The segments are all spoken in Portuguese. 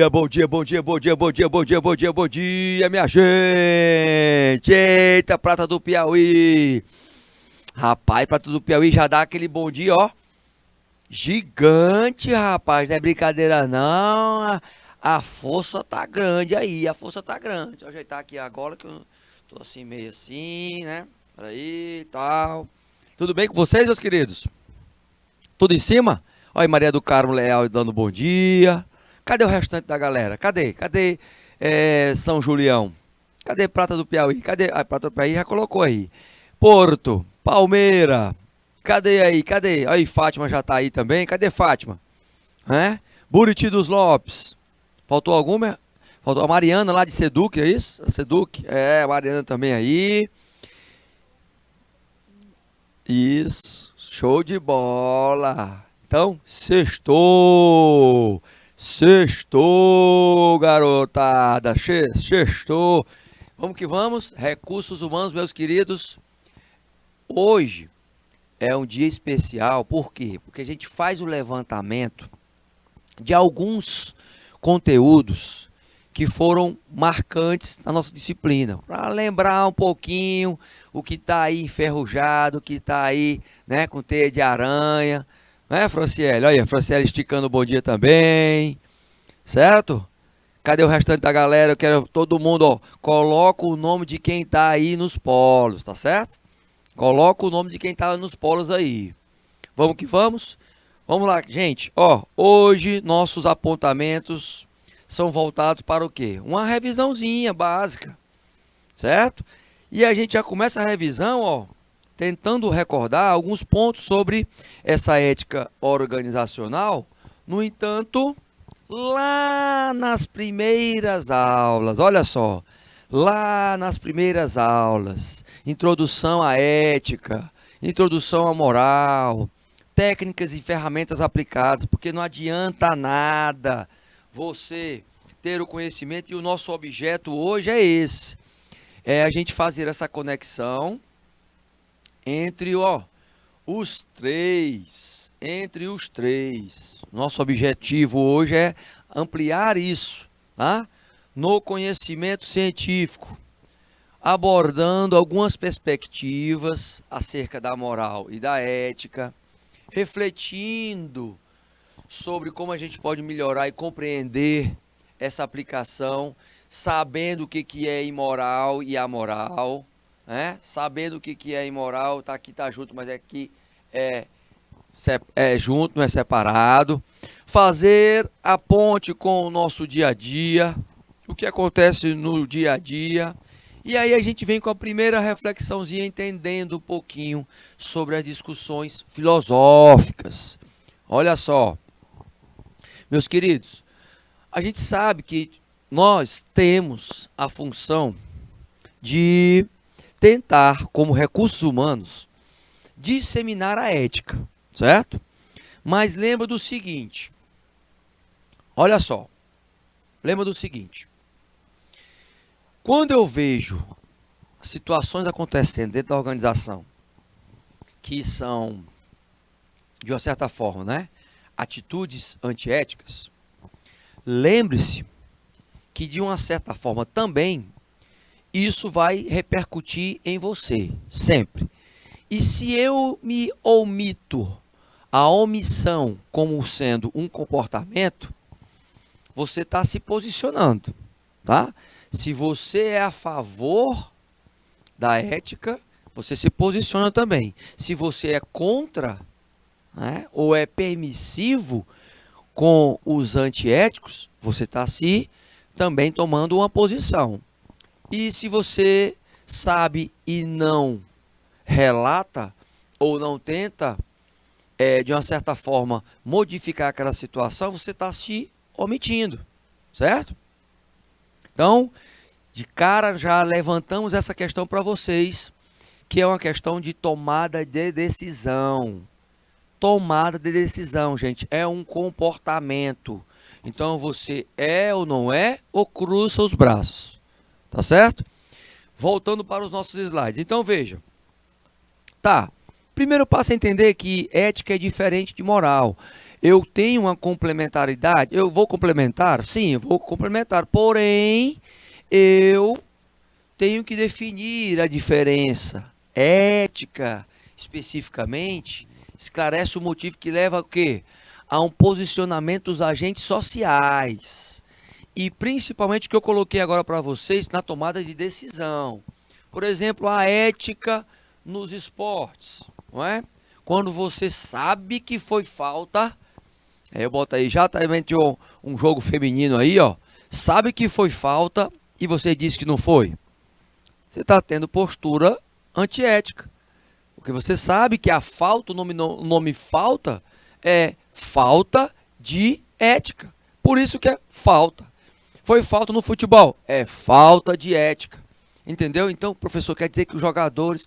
dia, bom dia, bom dia, bom dia, bom dia, bom dia, bom dia, bom dia, minha gente! Eita, Prata do Piauí! Rapaz, Prata do Piauí já dá aquele bom dia, ó. Gigante, rapaz, não é brincadeira não. A força tá grande aí, a força tá grande. Deixa eu ajeitar aqui agora que eu tô assim, meio assim, né? Peraí e tal. Tudo bem com vocês, meus queridos? Tudo em cima? Olha aí, Maria do Carmo Leal dando bom dia. Cadê o restante da galera? Cadê São Julião? Cadê Prata do Piauí? Cadê? A Prata do Piauí já colocou aí. Porto, Palmeira. Cadê aí? Cadê? Aí, Fátima já tá aí também. Cadê Fátima? É? Buriti dos Lopes. Faltou alguma? Faltou a Mariana lá de Seduc, é isso? A Seduc? É, a Mariana também aí. Isso. Show de bola. Então, sextou. Sextou, garotada. Sextou. Vamos que vamos. Recursos humanos, meus queridos. Hoje é um dia especial. Por quê? Porque a gente faz o levantamento de alguns conteúdos que foram marcantes na nossa disciplina, para lembrar um pouquinho o que está aí enferrujado, o que está aí, né, com teia de aranha, né, Franciele? Olha, Franciele esticando o bom dia também, certo? Cadê o restante da galera? Eu quero todo mundo, ó, coloca o nome de quem está aí nos polos, tá certo? Coloca o nome de quem está nos polos aí. Vamos que vamos? Vamos lá, gente. Ó, hoje nossos apontamentos são voltados para o quê? Uma revisãozinha básica, certo? E a gente já começa a revisão, ó, tentando recordar alguns pontos sobre essa ética organizacional. No entanto, lá nas primeiras aulas, olha só, lá nas primeiras aulas, introdução à ética, introdução à moral, técnicas e ferramentas aplicadas, porque não adianta nada você ter o conhecimento, e o nosso objeto hoje é esse, é a gente fazer essa conexão entre, ó, entre os três. Nosso objetivo hoje é ampliar isso, tá? No conhecimento científico, abordando algumas perspectivas acerca da moral e da ética, refletindo sobre como a gente pode melhorar e compreender essa aplicação, sabendo o que é imoral e amoral, né? Sabendo o que é imoral, tá aqui, tá junto, mas aqui é junto, não é separado. Fazer a ponte com o nosso dia a dia, o que acontece no dia a dia. E aí a gente vem com a primeira reflexãozinha, entendendo um pouquinho sobre as discussões filosóficas. Olha só, meus queridos, a gente sabe que nós temos a função de tentar, como recursos humanos, disseminar a ética, certo? Mas lembra do seguinte, olha só, lembra do seguinte, quando eu vejo situações acontecendo dentro da organização que são, de uma certa forma, né, atitudes antiéticas, lembre-se que, de uma certa forma, também isso vai repercutir em você, sempre. E se eu me omito, a omissão como sendo um comportamento, você está se posicionando, tá? Se você é a favor da ética, você se posiciona também. Se você é contra, né, ou é permissivo com os antiéticos, você está se também tomando uma posição. E se você sabe e não relata ou não tenta, de uma certa forma, modificar aquela situação, você está se omitindo, certo? Então, de cara já levantamos essa questão para vocês, que é uma questão de tomada de decisão. Tomada de decisão, gente, é um comportamento. Então você é ou não é, ou cruza os braços, tá certo? Voltando para os nossos slides. Então veja, tá, primeiro passo é entender que ética é diferente de moral. Eu tenho uma complementaridade? Eu vou complementar? Sim, eu vou complementar. Porém, eu tenho que definir a diferença. Ética, especificamente, esclarece o motivo que leva a quê? A um posicionamento dos agentes sociais. E principalmente o que eu coloquei agora para vocês na tomada de decisão. Por exemplo, a ética nos esportes, não é? Quando você sabe que foi falta, eu boto aí já também um jogo feminino aí, ó. Sabe que foi falta e você disse que não foi. Você está tendo postura antiética. Porque você sabe que a falta, o nome falta, é falta de ética. Por isso que é falta. Foi falta no futebol, é falta de ética. Entendeu? Então, professor, quer dizer que os jogadores,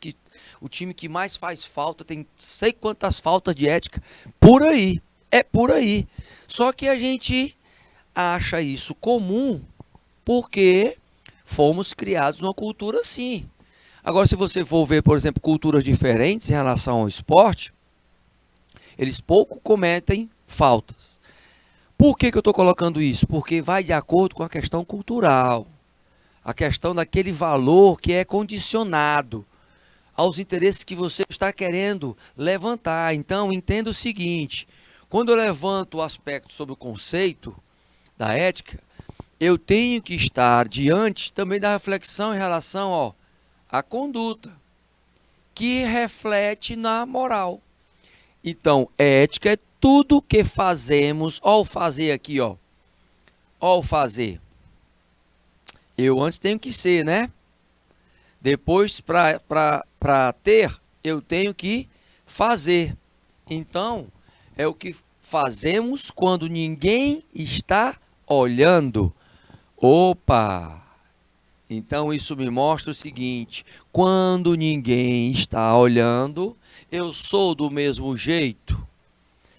o time que mais faz falta, tem sei quantas faltas de ética. Por aí. É por aí. Só que a gente acha isso comum porque fomos criados numa cultura assim. Agora, se você for ver, por exemplo, culturas diferentes em relação ao esporte, eles pouco cometem faltas. Por que eu estou colocando isso? Porque vai de acordo com a questão cultural. A questão daquele valor que é condicionado aos interesses que você está querendo levantar. Então, entenda o seguinte, quando eu levanto o aspecto sobre o conceito da ética, eu tenho que estar diante também da reflexão em relação à conduta, que reflete na moral. Então, ética é tudo que fazemos, ó o fazer aqui, ó o fazer. Eu antes tenho que ser, né? Depois, para ter, eu tenho que fazer. Então, é o que fazemos quando ninguém está olhando. Opa! Então, isso me mostra o seguinte: quando ninguém está olhando, eu sou do mesmo jeito.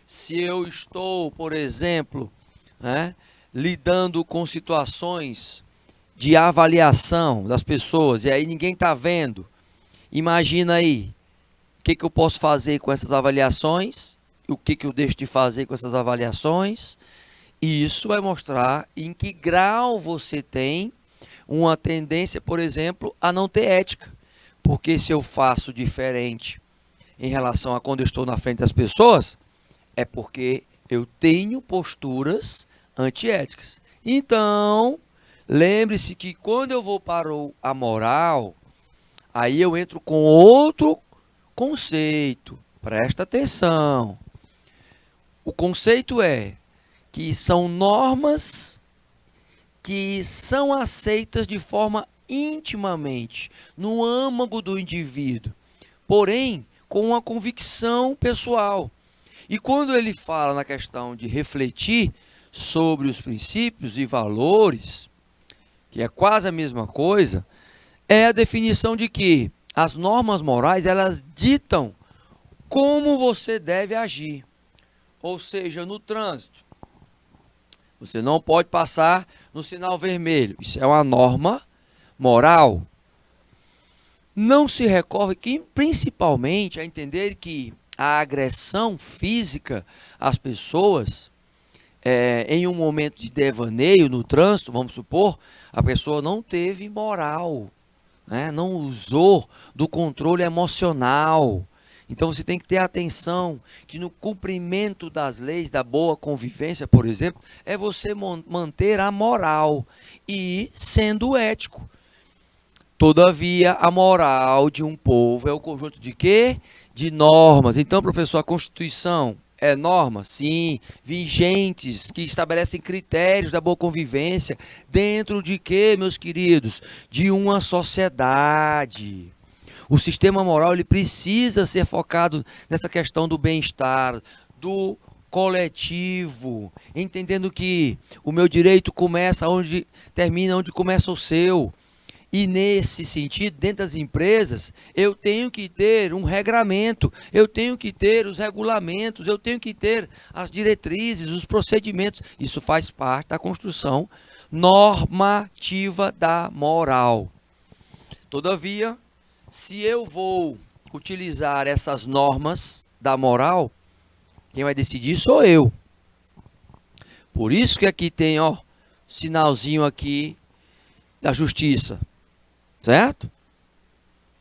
Se eu estou, por exemplo, né, lidando com situações de avaliação das pessoas, e aí ninguém está vendo. Imagina aí, o que eu posso fazer com essas avaliações, o que eu deixo de fazer com essas avaliações, e isso vai mostrar em que grau você tem uma tendência, por exemplo, a não ter ética. Porque se eu faço diferente em relação a quando eu estou na frente das pessoas, é porque eu tenho posturas antiéticas. Então, lembre-se que quando eu vou para a moral, aí eu entro com outro conceito. Presta atenção. O conceito é que são normas que são aceitas de forma intimamente, no âmago do indivíduo, porém com uma convicção pessoal. E quando ele fala na questão de refletir sobre os princípios e valores, que é quase a mesma coisa, é a definição de que as normas morais, elas ditam como você deve agir. Ou seja, no trânsito, você não pode passar no sinal vermelho. Isso é uma norma moral. Não se recorre principalmente a entender que a agressão física às pessoas, em um momento de devaneio no trânsito, vamos supor, a pessoa não teve moral, né? Não usou do controle emocional. Então você tem que ter atenção que no cumprimento das leis da boa convivência, por exemplo, é você manter a moral e sendo ético. Todavia, a moral de um povo é o conjunto de quê? De normas. Então, professor, a Constituição é norma? Sim, vigentes, que estabelecem critérios da boa convivência. Dentro de quê, meus queridos? De uma sociedade. O sistema moral ele precisa ser focado nessa questão do bem-estar, do coletivo, entendendo que o meu direito começa onde termina, onde começa o seu. E nesse sentido, dentro das empresas, eu tenho que ter um regramento, eu tenho que ter os regulamentos, eu tenho que ter as diretrizes, os procedimentos. Isso faz parte da construção normativa da moral. Todavia, se eu vou utilizar essas normas da moral, quem vai decidir sou eu. Por isso que aqui tem, ó, sinalzinho aqui da justiça, certo?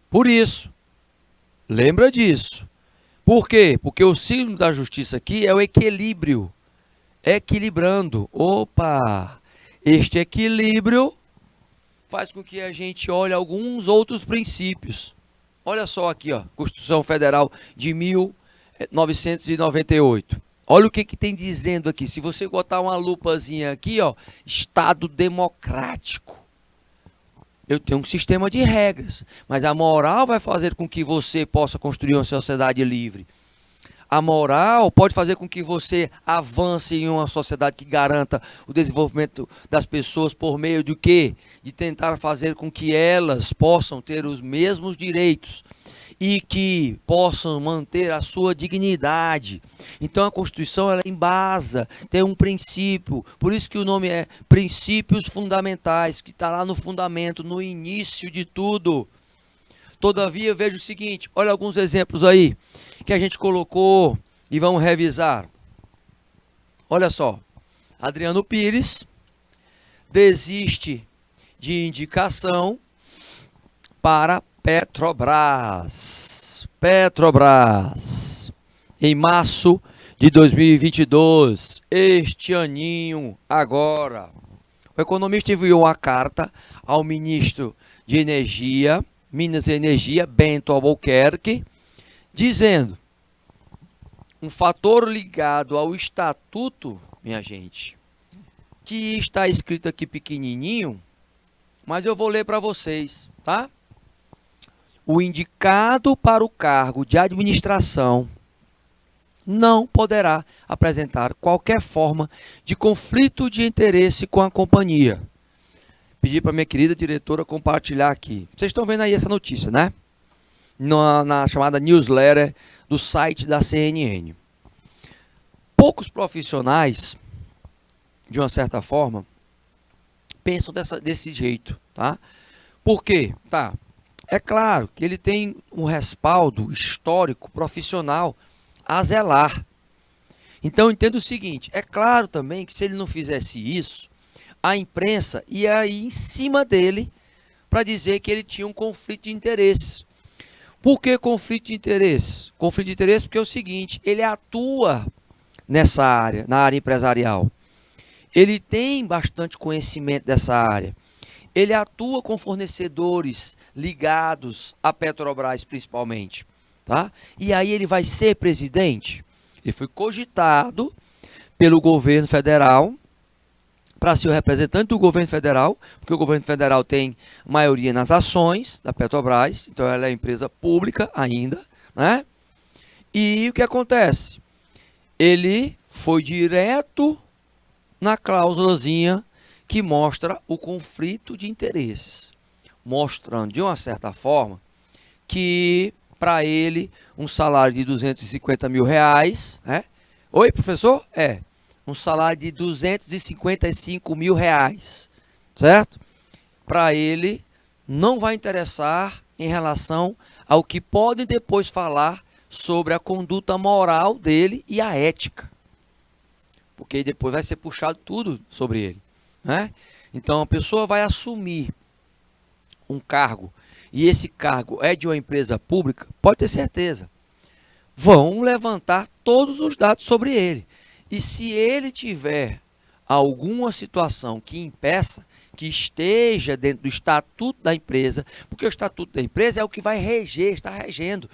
Por isso, lembra disso. Por quê? Porque o signo da justiça aqui é o equilíbrio, equilibrando. Opa! Este equilíbrio faz com que a gente olhe alguns outros princípios. Olha só aqui, ó, Constituição Federal de 1998. Olha o que tem dizendo aqui. Se você botar uma lupazinha aqui, ó, Estado democrático. Eu tenho um sistema de regras, mas a moral vai fazer com que você possa construir uma sociedade livre. A moral pode fazer com que você avance em uma sociedade que garanta o desenvolvimento das pessoas por meio do quê? De tentar fazer com que elas possam ter os mesmos direitos e que possam manter a sua dignidade. Então a Constituição ela embasa, tem um princípio, por isso que o nome é Princípios Fundamentais, que está lá no fundamento, no início de tudo. Todavia, veja o seguinte, olha alguns exemplos aí que a gente colocou e vamos revisar. Olha só, Adriano Pires desiste de indicação para Petrobras. Petrobras, em março de 2022, este aninho agora. O economista enviou uma carta ao ministro de Energia, Minas e Energia, Bento Albuquerque, dizendo um fator ligado ao estatuto, minha gente, que está escrito aqui pequenininho, mas eu vou ler para vocês, tá? O indicado para o cargo de administração não poderá apresentar qualquer forma de conflito de interesse com a companhia. Pedi para minha querida diretora compartilhar aqui. Vocês estão vendo aí essa notícia, né? Na chamada newsletter do site da CNN. Poucos profissionais, de uma certa forma, pensam desse jeito, tá? Por quê? Tá. É claro que ele tem um respaldo histórico, profissional, a zelar. Então, entenda o seguinte, é claro também que se ele não fizesse isso, a imprensa ia ir em cima dele para dizer que ele tinha um conflito de interesses. Por que conflito de interesses? Conflito de interesses porque é o seguinte, ele atua nessa área, na área empresarial. Ele tem bastante conhecimento dessa área. Ele atua com fornecedores ligados à Petrobras principalmente, tá? E aí ele vai ser presidente? Ele foi cogitado pelo governo federal para ser o representante do governo federal, porque o governo federal tem maioria nas ações da Petrobras, então ela é empresa pública ainda, né? E o que acontece? Ele foi direto na cláusulazinha que mostra o conflito de interesses, mostrando de uma certa forma que para ele um salário de 250 mil reais, né? Oi, professor? Um salário de 255 mil reais, certo? Para ele não vai interessar em relação ao que podem depois falar sobre a conduta moral dele e a ética, porque depois vai ser puxado tudo sobre ele, né? Então a pessoa vai assumir um cargo e esse cargo é de uma empresa pública, pode ter certeza, vão levantar todos os dados sobre ele. E se ele tiver alguma situação que impeça, que esteja dentro do estatuto da empresa, porque o estatuto da empresa é o que vai reger, está regendo.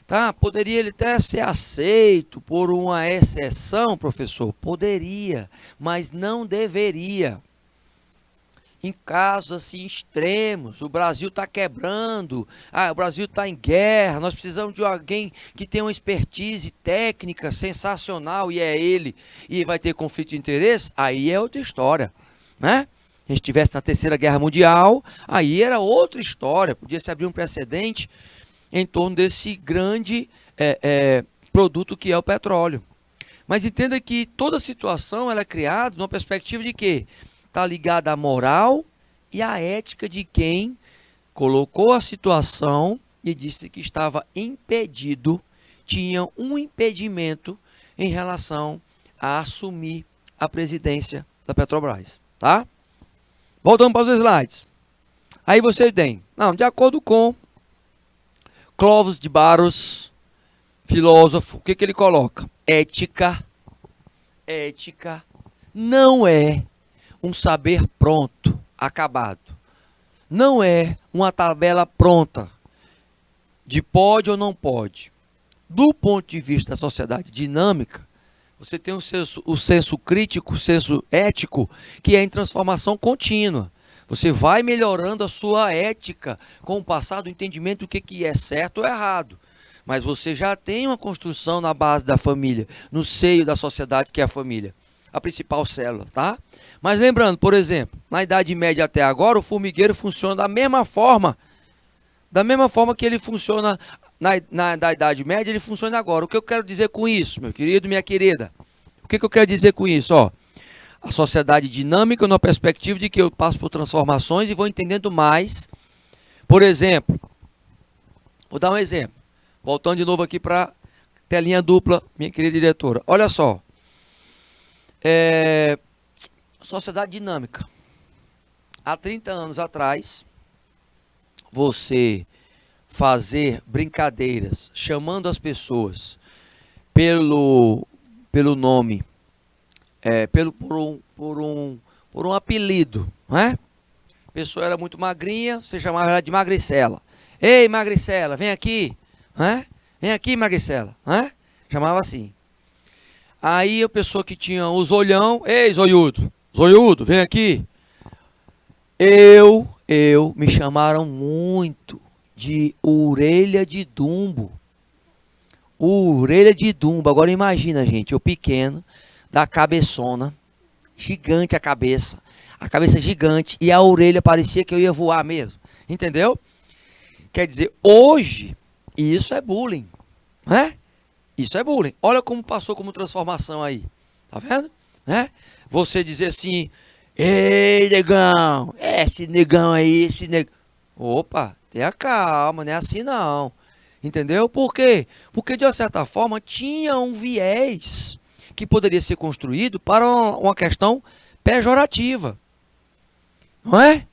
Tá? Poderia ele até ser aceito por uma exceção, professor? Poderia, mas não deveria. Em casos assim extremos, o Brasil está quebrando, o Brasil está em guerra, nós precisamos de alguém que tenha uma expertise técnica sensacional e é ele, e vai ter conflito de interesse, aí é outra história, né? Se a gente estivesse na Terceira Guerra Mundial, aí era outra história, podia se abrir um precedente em torno desse grande produto que é o petróleo. Mas entenda que toda situação ela é criada numa perspectiva de quê? Está ligada à moral e à ética de quem colocou a situação e disse que estava impedido, tinha um impedimento em relação a assumir a presidência da Petrobras, tá? Voltando para os slides. Aí você tem, não, de acordo com Clóvis de Barros, filósofo, o que ele coloca? Ética não é um saber pronto, acabado. Não é uma tabela pronta de pode ou não pode. Do ponto de vista da sociedade dinâmica, você tem o senso crítico, o senso ético, que é em transformação contínua. Você vai melhorando a sua ética com o passar do entendimento do que é certo ou errado. Mas você já tem uma construção na base da família, no seio da sociedade que é a família, a principal célula, tá? Mas lembrando, por exemplo, na Idade Média até agora, o formigueiro funciona da mesma forma que ele funciona na Idade Média, ele funciona agora. O que eu quero dizer com isso, meu querido, minha querida? O que eu quero dizer com isso? Ó, a sociedade dinâmica na perspectiva de que eu passo por transformações e vou entendendo mais. Por exemplo, vou dar um exemplo. Voltando de novo aqui para telinha dupla, minha querida diretora. Olha só. Sociedade dinâmica. Há 30 anos atrás, você fazer brincadeiras chamando as pessoas pelo nome, por um apelido, né? A pessoa era muito magrinha, você chamava ela de Magricela. Ei, Magricela, vem aqui. Vem aqui, Magricela. Chamava assim. Aí a pessoa que tinha o zoião, ei, zoiudo, vem aqui. Me chamaram muito de orelha de dumbo. Orelha de dumbo. Agora imagina, gente, eu pequeno, da cabeçona, gigante a cabeça gigante, e a orelha parecia que eu ia voar mesmo. Entendeu? Quer dizer, hoje, isso é bullying, né? Isso é bullying. Olha como passou como transformação aí. Tá vendo? Né? Você dizer assim, ei, negão, esse negão aí, esse negão. Opa, tenha calma, não é assim não. Entendeu? Por quê? Porque de uma certa forma tinha um viés que poderia ser construído para uma questão pejorativa. Não é?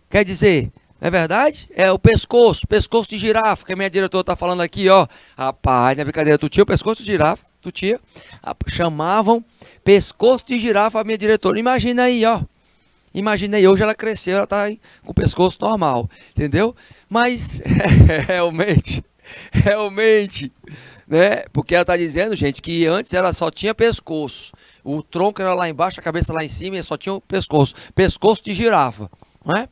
Quer dizer, não é verdade? É o pescoço de girafa, que a minha diretora está falando aqui, ó. Rapaz, não é brincadeira, tu tinha o pescoço de girafa? Tu tinha? Chamavam pescoço de girafa a minha diretora. Imagina aí, ó. Imagina aí, hoje ela cresceu, ela está com o pescoço normal, entendeu? Mas, realmente, né? Porque ela está dizendo, gente, que antes ela só tinha pescoço. O tronco era lá embaixo, a cabeça lá em cima e só tinha o pescoço. Pescoço de girafa, não é?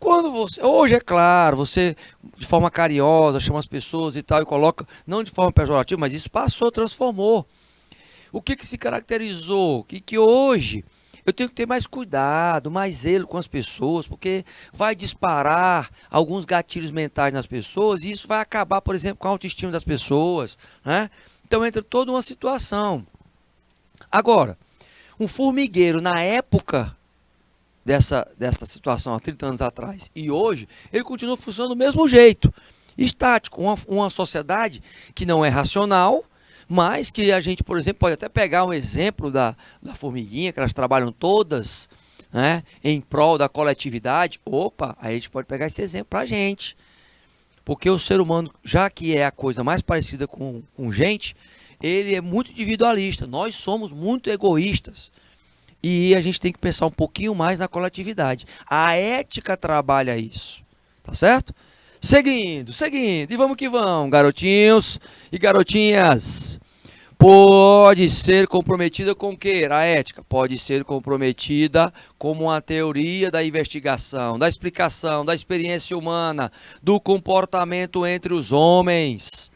Quando você, hoje é claro, você de forma carinhosa chama as pessoas e tal e coloca, não de forma pejorativa, mas isso passou, transformou. O que se caracterizou? Que hoje eu tenho que ter mais cuidado, mais zelo com as pessoas, porque vai disparar alguns gatilhos mentais nas pessoas e isso vai acabar, por exemplo, com a autoestima das pessoas, né? Então entra toda uma situação. Agora, um formigueiro na época dessa situação há 30 anos atrás e hoje, ele continua funcionando do mesmo jeito, estático, uma sociedade que não é racional, mas que a gente, por exemplo, pode até pegar um exemplo da formiguinha, que elas trabalham todas, né, em prol da coletividade. Opa, aí a gente pode pegar esse exemplo para a gente, porque o ser humano, já que é a coisa mais parecida com gente, ele é muito individualista, nós somos muito egoístas. E a gente tem que pensar um pouquinho mais na coletividade. A ética trabalha isso. Tá certo? Seguindo. E vamos que vamos, garotinhos e garotinhas. Pode ser comprometida com o quê? A ética pode ser comprometida como uma teoria da investigação, da explicação, da experiência humana, do comportamento entre os homens.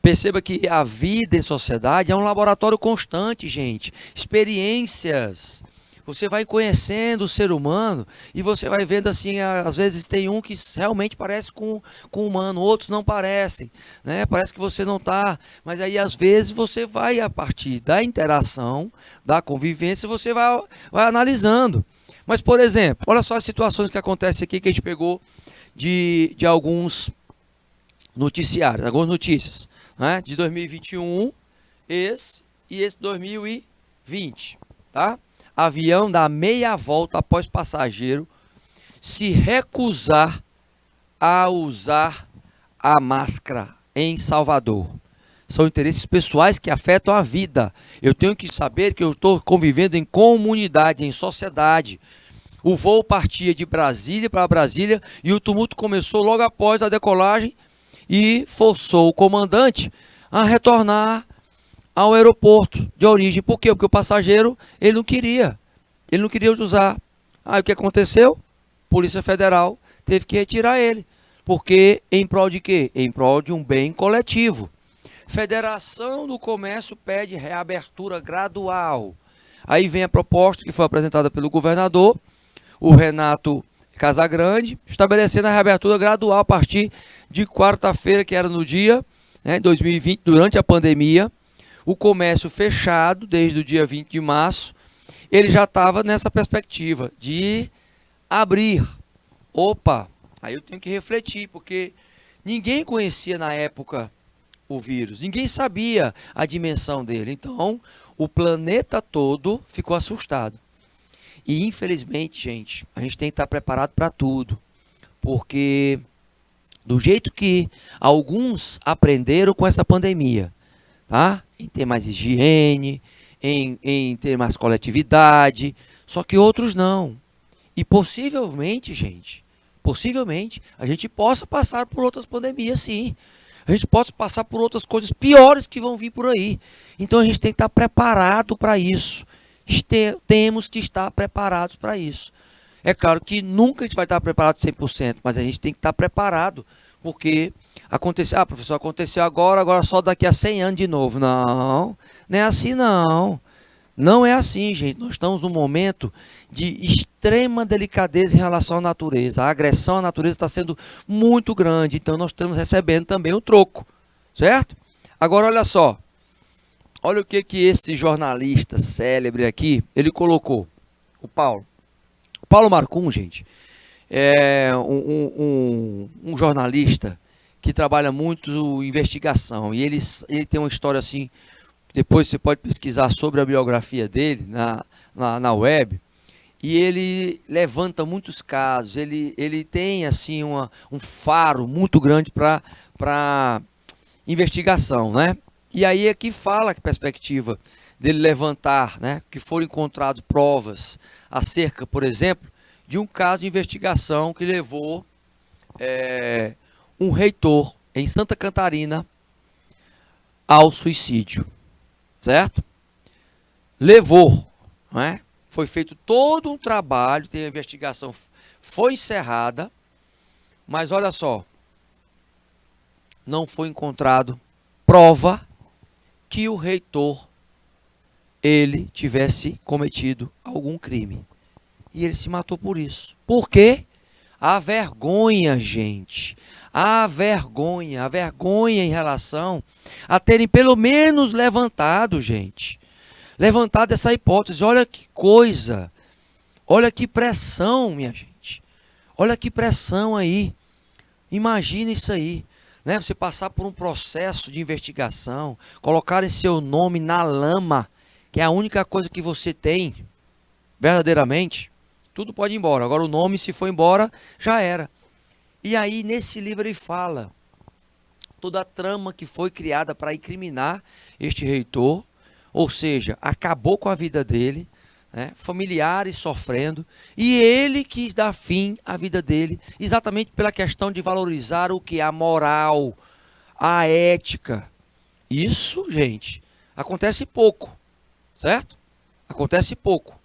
Perceba que a vida em sociedade é um laboratório constante, gente. Experiências. Você vai conhecendo o ser humano e você vai vendo assim, às vezes tem um que realmente parece com o humano, outros não parecem, né? Parece que você não está, mas aí às vezes você vai, a partir da interação, da convivência, você vai analisando. Mas, por exemplo, olha só as situações que acontecem aqui que a gente pegou de alguns noticiários, algumas notícias, né? De 2021, esse 2020. tá? Avião dá meia volta após passageiro se recusar a usar a máscara em Salvador. São interesses pessoais que afetam a vida. Eu tenho que saber que eu estou convivendo em comunidade, em sociedade. O voo partia de Brasília para Brasília e o tumulto começou logo após a decolagem e forçou o comandante a retornar ao aeroporto de origem. Por quê? Porque o passageiro ele não queria usar. Aí o que aconteceu? Polícia Federal teve que retirar ele. Porque em prol de quê? Em prol de um bem coletivo. Federação do Comércio pede reabertura gradual. Aí vem a proposta que foi apresentada pelo governador, o Renato Casagrande, estabelecendo a reabertura gradual a partir de quarta-feira, que era no dia, 2020, durante a pandemia. O comércio fechado desde o dia 20 de março, ele já estava nessa perspectiva de abrir. Opa, aí eu tenho que refletir, porque ninguém conhecia na época o vírus, ninguém sabia a dimensão dele. Então, o planeta todo ficou assustado. E infelizmente, gente, a gente tem que estar preparado para tudo, porque do jeito que alguns aprenderam com essa pandemia, tá? Em ter mais higiene, em ter mais coletividade, só que outros não. E possivelmente, gente, a gente possa passar por outras pandemias, sim. A gente pode passar por outras coisas piores que vão vir por aí. Então a gente tem que estar preparado para isso. Temos que estar preparados para isso. É claro que nunca a gente vai estar preparado 100%, mas a gente tem que estar preparado, porque aconteceu, professor, aconteceu agora só daqui a 100 anos de novo. Não, não é assim não. Não é assim, gente. Nós estamos num momento de extrema delicadeza em relação à natureza. A agressão à natureza está sendo muito grande, então nós estamos recebendo também um troco, certo? Agora, olha só. Olha o que esse jornalista célebre aqui, ele colocou. O Paulo Marcum, gente, é um jornalista que trabalha muito em investigação. E ele tem uma história assim. Depois você pode pesquisar sobre a biografia dele na web. E ele levanta muitos casos. Ele tem assim um faro muito grande para investigação, né? E aí aqui fala a perspectiva dele levantar, né, que foram encontradas provas acerca, por exemplo, de um caso de investigação que levou um reitor em Santa Catarina ao suicídio. Certo? Levou, não é? Foi feito todo um trabalho, a investigação foi encerrada, mas olha só, não foi encontrado prova que o reitor ele tivesse cometido algum crime. E ele se matou por isso. Por quê? A vergonha, gente. A vergonha em relação a terem pelo menos levantado, gente. Levantado essa hipótese. Olha que coisa. Olha que pressão, minha gente. Olha que pressão aí. Imagina isso aí. Né? Você passar por um processo de investigação, colocar seu nome na lama, que é a única coisa que você tem, verdadeiramente, tudo pode ir embora. Agora o nome, se for embora, já era. E aí, nesse livro, ele fala toda a trama que foi criada para incriminar este reitor, ou seja, acabou com a vida dele, né? Familiares sofrendo, e ele quis dar fim à vida dele, exatamente pela questão de valorizar o que? A moral, a ética. Isso, gente, acontece pouco, certo? Acontece pouco.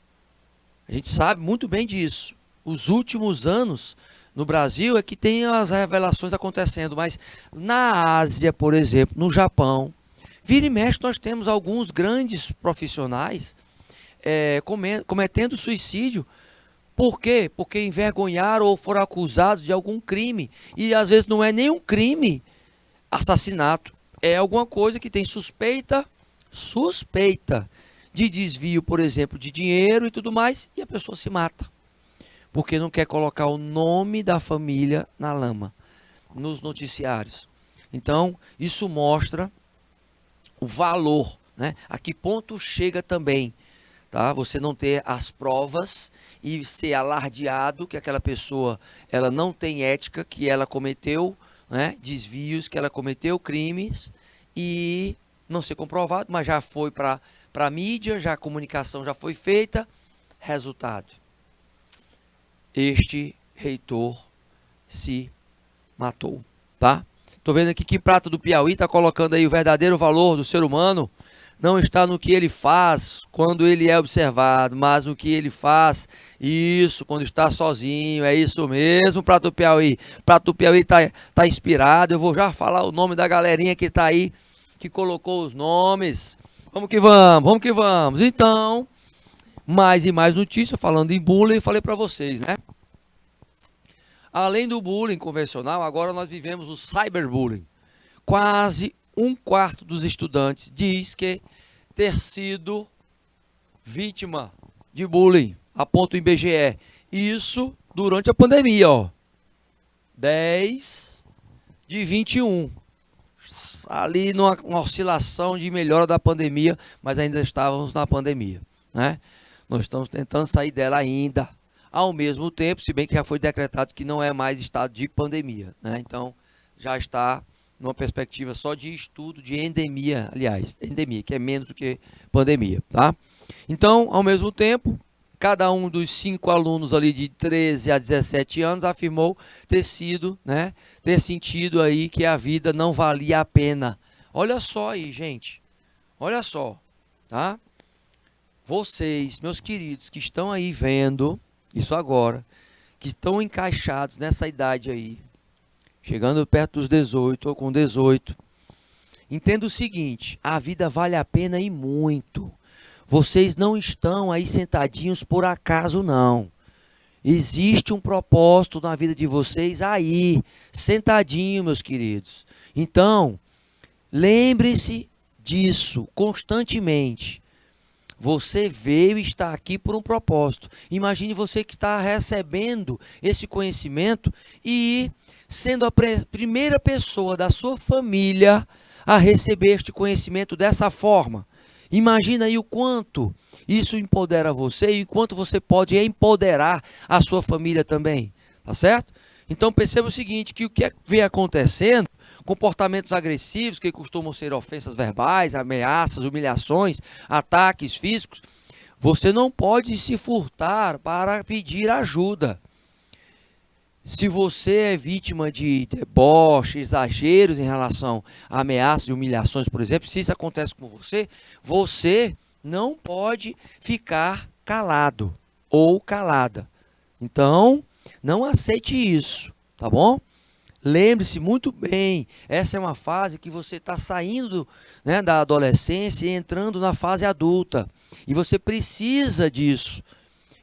A gente sabe muito bem disso. Os últimos anos no Brasil é que tem as revelações acontecendo, mas na Ásia, por exemplo, no Japão, vira e mexe nós temos alguns grandes profissionais cometendo suicídio. Por quê? Porque envergonharam ou foram acusados de algum crime. E às vezes não é nenhum crime, assassinato. É alguma coisa que tem suspeita de desvio, por exemplo, de dinheiro e tudo mais, e a pessoa se mata. Porque não quer colocar o nome da família na lama, nos noticiários. Então, isso mostra o valor, né? A que ponto chega também, tá? Você não ter as provas e ser alardeado que aquela pessoa ela não tem ética, que ela cometeu, né, desvios, que ela cometeu crimes e não ser comprovado, mas já foi para a mídia, já a comunicação já foi feita. Resultado: este reitor se matou, tá? Tô vendo aqui que Prata do Piauí está colocando aí o verdadeiro valor do ser humano não está no que ele faz quando ele é observado, mas no que ele faz, isso, quando está sozinho. É isso mesmo, Prata do Piauí. Prata do Piauí tá inspirado. Eu vou já falar o nome da galerinha que tá aí, que colocou os nomes. Vamos que vamos, vamos que vamos. Então, mais e mais notícias falando em bullying, falei para vocês, né? Além do bullying convencional, agora nós vivemos o cyberbullying. Quase um quarto dos estudantes diz que ter sido vítima de bullying, aponta o IBGE. Isso durante a pandemia, ó. 10 de 21. Ali numa oscilação de melhora da pandemia, mas ainda estávamos na pandemia, né? Nós estamos tentando sair dela ainda. Ao mesmo tempo, se bem que já foi decretado que não é mais estado de pandemia, né? Então, já está numa perspectiva só de estudo de endemia, aliás, endemia, que é menos do que pandemia, tá? Então, ao mesmo tempo, cada um dos 5 alunos ali de 13 a 17 anos afirmou ter sido, né, ter sentido aí que a vida não valia a pena. Olha só aí, gente. Olha só, tá? Vocês, meus queridos, que estão aí vendo isso agora, que estão encaixados nessa idade aí, chegando perto dos 18 ou com 18, entenda o seguinte: a vida vale a pena e muito. Vocês não estão aí sentadinhos por acaso, não. Existe um propósito na vida de vocês aí, sentadinho, meus queridos. Então, lembre-se disso constantemente. Você veio e está aqui por um propósito. Imagine você que está recebendo esse conhecimento e sendo a primeira pessoa da sua família a receber este conhecimento dessa forma. Imagina aí o quanto isso empodera você e o quanto você pode empoderar a sua família também, tá certo? Então perceba o seguinte, que o que vem acontecendo, comportamentos agressivos que costumam ser ofensas verbais, ameaças, humilhações, ataques físicos, você não pode se furtar para pedir ajuda. Se você é vítima de deboche, exageros em relação a ameaças e humilhações, por exemplo, se isso acontece com você, você não pode ficar calado ou calada. Então, não aceite isso, tá bom? Lembre-se muito bem, essa é uma fase que você está saindo, né, da adolescência e entrando na fase adulta. E você precisa disso.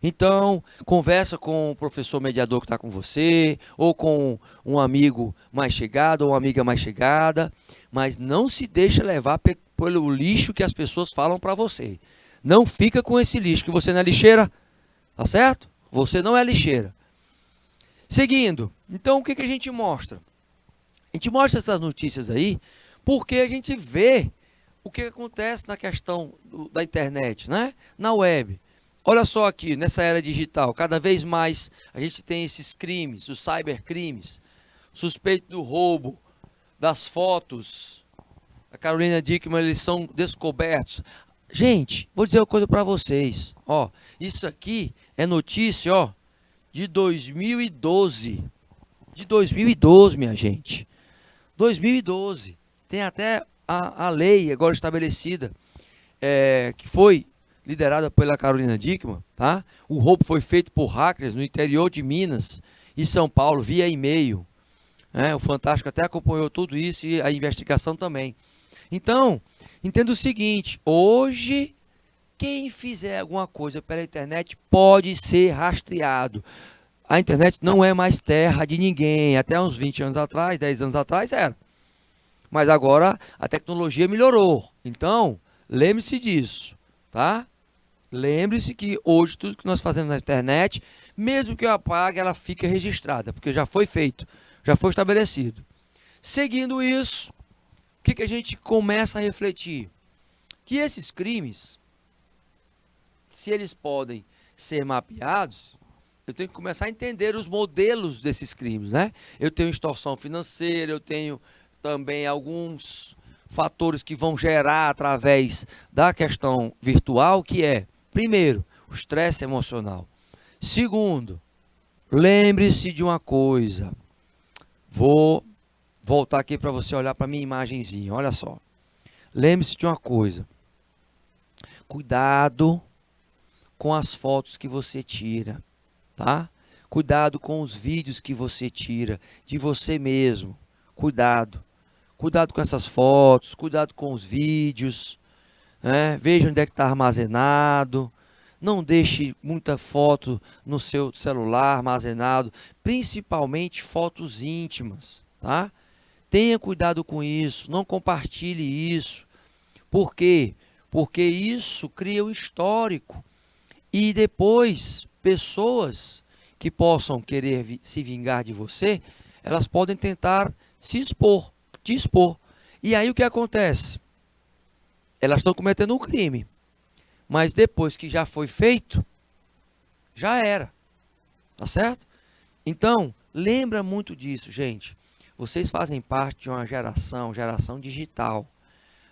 Então, conversa com o professor mediador que está com você, ou com um amigo mais chegado, ou uma amiga mais chegada, mas não se deixa levar pelo lixo que as pessoas falam para você. Não fica com esse lixo, que você não é lixeira, tá certo? Você não é lixeira. Seguindo, então o que a gente mostra? A gente mostra essas notícias aí, porque a gente vê o que acontece na questão da internet, né? Na web. Olha só aqui, nessa era digital, cada vez mais a gente tem esses crimes, os cybercrimes, suspeito do roubo das fotos da Carolina Dickmann, eles são descobertos. Gente, vou dizer uma coisa para vocês, ó, isso aqui é notícia, ó, de 2012, minha gente, 2012, tem até a lei agora estabelecida, que foi liderada pela Carolina Dickmann, tá? O roubo foi feito por hackers no interior de Minas e São Paulo, via e-mail. O Fantástico até acompanhou tudo isso e a investigação também. Então, entenda o seguinte, hoje, quem fizer alguma coisa pela internet pode ser rastreado. A internet não é mais terra de ninguém. Até uns 20 anos atrás, 10 anos atrás era. Mas agora a tecnologia melhorou. Então, lembre-se disso, tá? Lembre-se que hoje tudo que nós fazemos na internet, mesmo que eu apague, ela fica registrada, porque já foi feito, já foi estabelecido. Seguindo isso, o que a gente começa a refletir? Que esses crimes, se eles podem ser mapeados, eu tenho que começar a entender os modelos desses crimes, né? Eu tenho extorsão financeira, eu tenho também alguns fatores que vão gerar através da questão virtual, que é, primeiro, o estresse emocional. Segundo, lembre-se de uma coisa. Vou voltar aqui para você olhar para minha imagenzinha, olha só. Lembre-se de uma coisa. Cuidado com as fotos que você tira, tá? Cuidado com os vídeos que você tira de você mesmo. Cuidado. Cuidado com essas fotos, cuidado com os vídeos, né? Veja onde é que está armazenado. Não deixe muita foto no seu celular armazenado, principalmente fotos íntimas, tá? Tenha cuidado com isso, não compartilhe isso. Por quê? Porque isso cria um histórico. E depois, pessoas que possam querer se vingar de você, elas podem tentar se expor, te expor. E aí o que acontece? Elas estão cometendo um crime. Mas depois que já foi feito, já era. Tá certo? Então, lembra muito disso, gente. Vocês fazem parte de uma geração digital.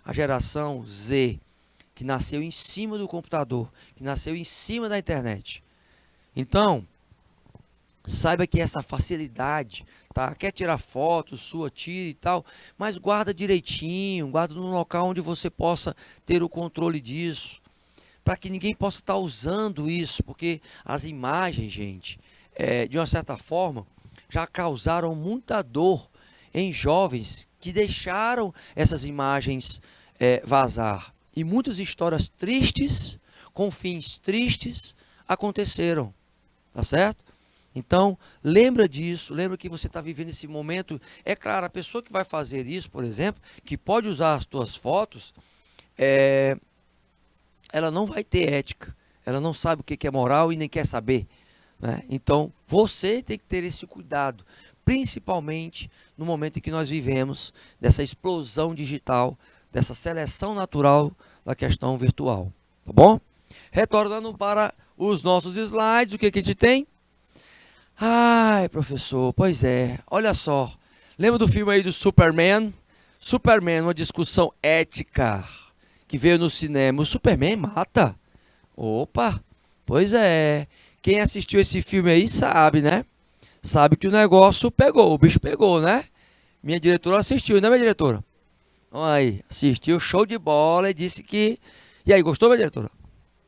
A geração Z, que nasceu em cima do computador, que nasceu em cima da internet. Então, saiba que essa facilidade, tá? Quer tirar foto sua, tira e tal, mas guarda direitinho, guarda num local onde você possa ter o controle disso, para que ninguém possa estar usando isso, porque as imagens, gente, de uma certa forma, já causaram muita dor em jovens que deixaram essas imagens vazar. E muitas histórias tristes, com fins tristes, aconteceram, tá certo? Então, lembra disso, lembra que você está vivendo esse momento. É claro, a pessoa que vai fazer isso, por exemplo, que pode usar as tuas fotos, ela não vai ter ética, ela não sabe o que é moral e nem quer saber, né? Então, você tem que ter esse cuidado, principalmente no momento em que nós vivemos, dessa explosão digital, dessa seleção natural da questão virtual, tá bom? Retornando para os nossos slides, o que a gente tem? Ai, professor, pois é, olha só, lembra do filme aí do Superman? Superman, uma discussão ética que veio no cinema. O Superman mata? Opa, pois é, quem assistiu esse filme aí sabe, né? Sabe que o negócio pegou, o bicho pegou, né? Minha diretora assistiu, né, minha diretora? Aí, assistiu, show de bola e disse que... E aí, gostou, minha diretora?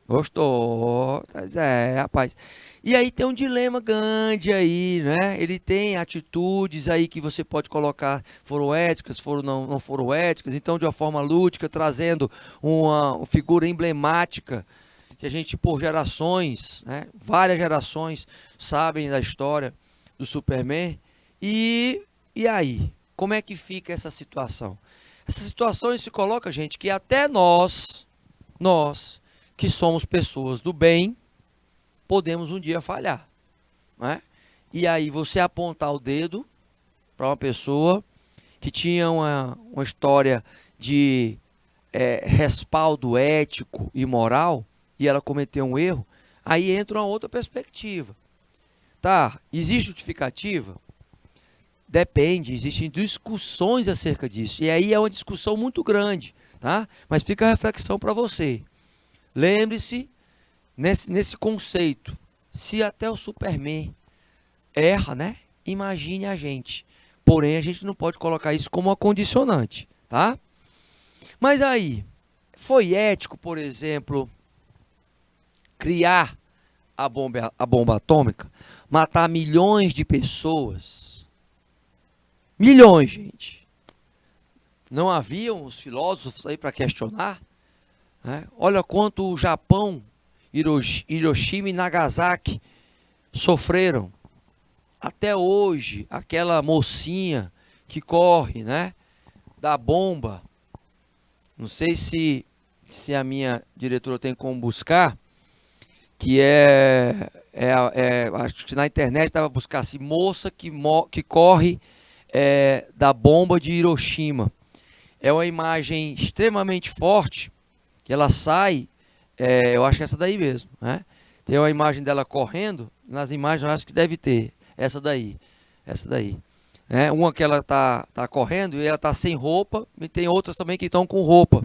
Gostou, pois é, rapaz. E aí tem um dilema grande aí, né? Ele tem atitudes aí que você pode colocar, foram éticas, não foram éticas. Então, de uma forma lúdica, trazendo uma figura emblemática que a gente, por gerações, né? Várias gerações sabem da história do Superman. E aí? Como é que fica essa situação? Essa situação se coloca, gente, que até nós que somos pessoas do bem, podemos um dia falhar, né? E aí você apontar o dedo para uma pessoa que tinha uma história de respaldo ético e moral, e ela cometeu um erro, aí entra uma outra perspectiva. Tá, existe justificativa? Depende, existem discussões acerca disso, e aí é uma discussão muito grande, tá? Mas fica a reflexão para você. Lembre-se, nesse conceito, se até o Superman erra, né? Imagine a gente. Porém, a gente não pode colocar isso como uma condicionante, tá? Mas aí, foi ético, por exemplo, criar a bomba atômica, matar milhões de pessoas? Milhões, gente. Não haviam os filósofos aí para questionar? Né? Olha quanto o Japão, Hiroshima e Nagasaki sofreram. Até hoje, aquela mocinha que corre, né, da bomba, não sei se a minha diretora tem como buscar, que acho que na internet estava buscar assim, moça que corre da bomba de Hiroshima. É uma imagem extremamente forte, que ela sai Eu acho que é essa daí mesmo, né? Tem uma imagem dela correndo, nas imagens eu acho que deve ter, essa daí. Né? Uma que ela tá correndo e ela tá sem roupa, e tem outras também que estão com roupa.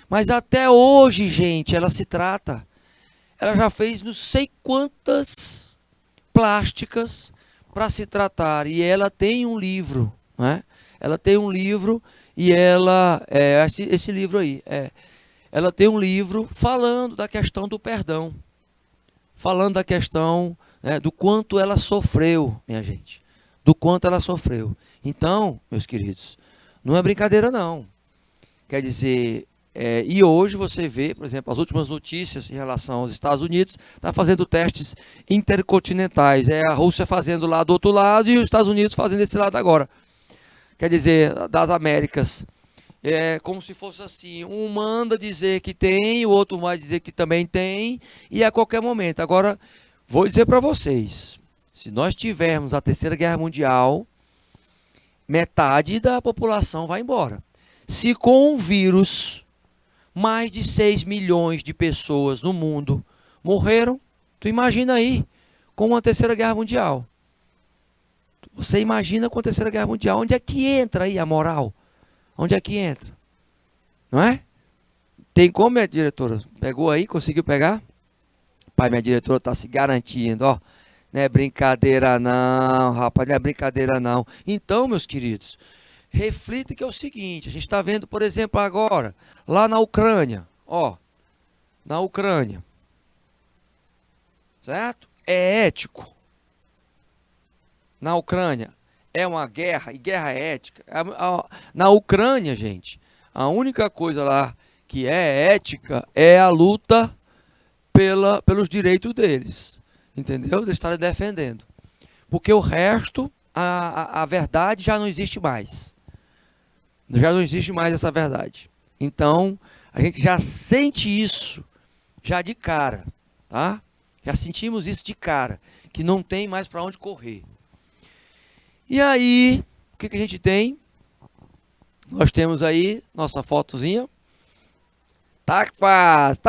Mas até hoje, gente, ela se trata. Ela já fez não sei quantas plásticas para se tratar. E ela tem um livro, né? Ela tem um livro e esse livro aí, ela tem um livro falando da questão do perdão. Falando da questão, né, do quanto ela sofreu, minha gente. Do quanto ela sofreu. Então, meus queridos, não é brincadeira não. Quer dizer, e hoje você vê, por exemplo, as últimas notícias em relação aos Estados Unidos, está fazendo testes intercontinentais. É a Rússia fazendo lá do outro lado e os Estados Unidos fazendo desse lado agora. Quer dizer, das Américas. É como se fosse assim, um manda dizer que tem, o outro vai dizer que também tem, e a qualquer momento. Agora, vou dizer para vocês, se nós tivermos a Terceira Guerra Mundial, metade da população vai embora. Se com um vírus, mais de 6 milhões de pessoas no mundo morreram, tu imagina aí, com uma Terceira Guerra Mundial. Você imagina com a Terceira Guerra Mundial, onde é que entra aí a moral? Onde é que entra? Não é? Tem como, minha diretora? Pegou aí? Conseguiu pegar? Pai, minha diretora está se garantindo, ó. Não é brincadeira não, rapaz, não é brincadeira não. Então, meus queridos, reflita que é o seguinte, a gente está vendo, por exemplo, agora, lá na Ucrânia, ó, na Ucrânia, certo? É ético. Na Ucrânia é uma guerra, e guerra é ética. Na Ucrânia, gente, a única coisa lá que é ética é a luta pelos direitos deles, entendeu? Eles estarem defendendo. Porque o resto, a verdade já não existe mais. Já não existe mais essa verdade. Então, a gente já sente isso, já de cara, tá? Já sentimos isso de cara, que não tem mais para onde correr. E aí, o que a gente tem? Nós temos aí nossa fotozinha. Tá quase.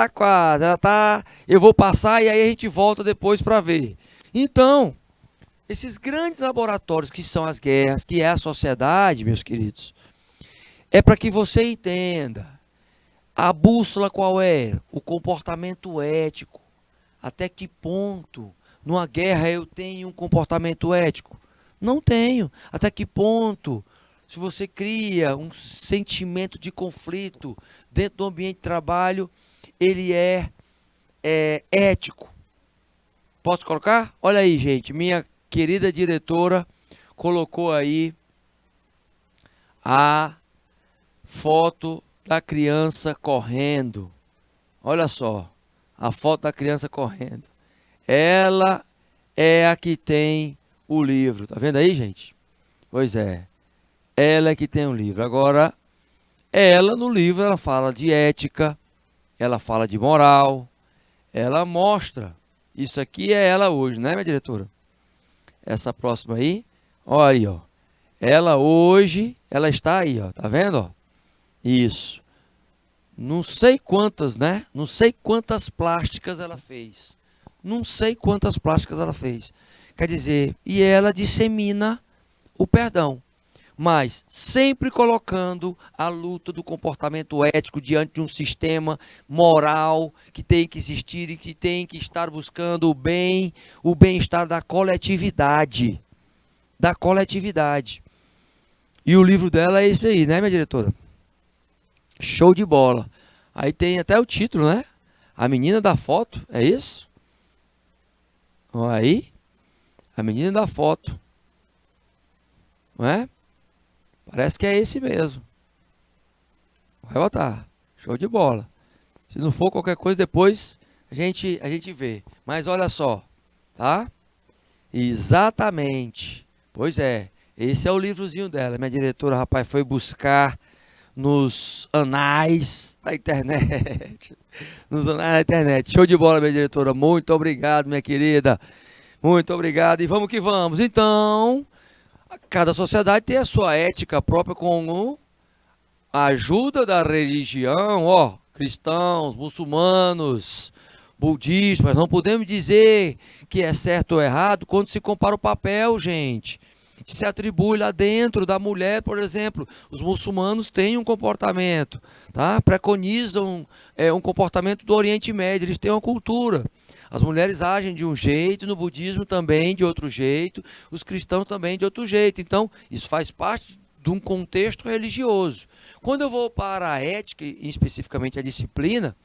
Ela tá. Eu vou passar e aí a gente volta depois para ver. Então, esses grandes laboratórios que são as guerras, que é a sociedade, meus queridos, é para que você entenda a bússola qual é, o comportamento ético. Até que ponto, numa guerra, eu tenho um comportamento ético? Não tenho. Até que ponto, se você cria um sentimento de conflito dentro do ambiente de trabalho, ele é ético? Posso colocar? Olha aí, gente, minha querida diretora colocou aí a foto da criança correndo. Olha só, a foto da criança correndo. Ela é a que tem o livro. Tá vendo aí, gente? Pois é. Ela é que tem o livro. Agora, ela no livro, ela fala de ética, ela fala de moral, ela mostra. Isso aqui é ela hoje, né, minha diretora? Essa próxima aí, olha aí, ó. Ela hoje, ela está aí, ó. Tá vendo, ó? Isso. Não sei quantas, né? Não sei quantas plásticas ela fez. Não sei quantas plásticas ela fez. Quer dizer, e ela dissemina o perdão, mas sempre colocando a luta do comportamento ético diante de um sistema moral que tem que existir e que tem que estar buscando o bem-estar da coletividade. Da coletividade. E o livro dela é esse aí, né, minha diretora? Show de bola. Aí tem até o título, né? A menina da foto, é isso? Olha aí. A menina da foto. Não é? Parece que é esse mesmo. Vai botar. Show de bola. Se não for qualquer coisa, depois a gente vê. Mas olha só. Tá? Exatamente. Pois é. Esse é o livrozinho dela. Minha diretora, rapaz, foi buscar nos anais da internet. Nos anais da internet. Show de bola, minha diretora. Muito obrigado, minha querida. Muito obrigado. E vamos que vamos. Então, cada sociedade tem a sua ética própria com a ajuda da religião. Ó, cristãos, muçulmanos, budistas, mas não podemos dizer que é certo ou errado quando se compara o papel, gente. Se atribui lá dentro da mulher, por exemplo, os muçulmanos têm um comportamento, tá? Preconizam um comportamento do Oriente Médio, eles têm uma cultura. As mulheres agem de um jeito, no budismo também de outro jeito, os cristãos também de outro jeito. Então, isso faz parte de um contexto religioso. Quando eu vou para a ética, e especificamente a disciplina,